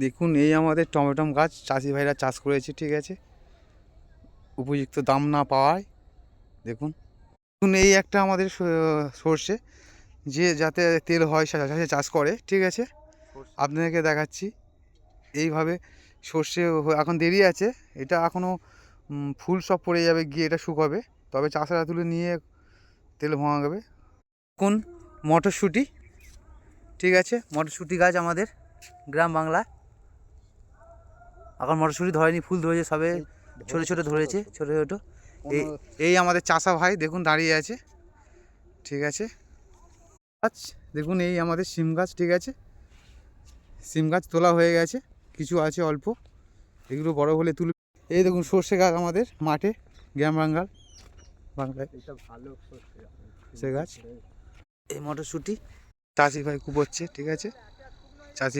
দেখুন এই আমাদের টমেটো গাছ চাষি ভাইরা চাষ করেছে, ঠিক আছে, উপযুক্ত দাম না পাওয়ায়। দেখুন দেখুন এই একটা আমাদের সর্ষে, যে যাতে তেল হয় সে চাষ করে, ঠিক আছে। আপনাদেরকে দেখাচ্ছি এইভাবে সর্ষে এখন দেরি আছে, এটা এখনও ফুল সব পড়ে যাবে, গিয়ে এটা শুকাবে, তবে চাষারা তুলে নিয়ে তেল ভাঙাবে। কোন মটরশুঁটি, ঠিক আছে, মটরশুঁটি গাছ আমাদের গ্রাম বাংলা। এখন মটরশুঁটি ধরেনি, ফুল ধরেছে সবে, ছোটো ছোটো ধরেছে, ছোটো ছোটো। এই আমাদের চাষা ভাই দেখুন দাঁড়িয়ে আছে, ঠিক আছে। গাছ দেখুন এই আমাদের সিম গাছ, ঠিক আছে, সিম গাছ তোলা হয়ে গেছে, কিছু আছে অল্প, এগুলো বড় হলে তুলে। এই দেখুন সর্ষে গাছ আমাদের মাঠে, গ্রাম বাংলায় ভালো সর্ষে গাছ। এই মটরশুঁটি চাষি ভাই কুপোচ্ছে, ঠিক আছে, চাষি ভাই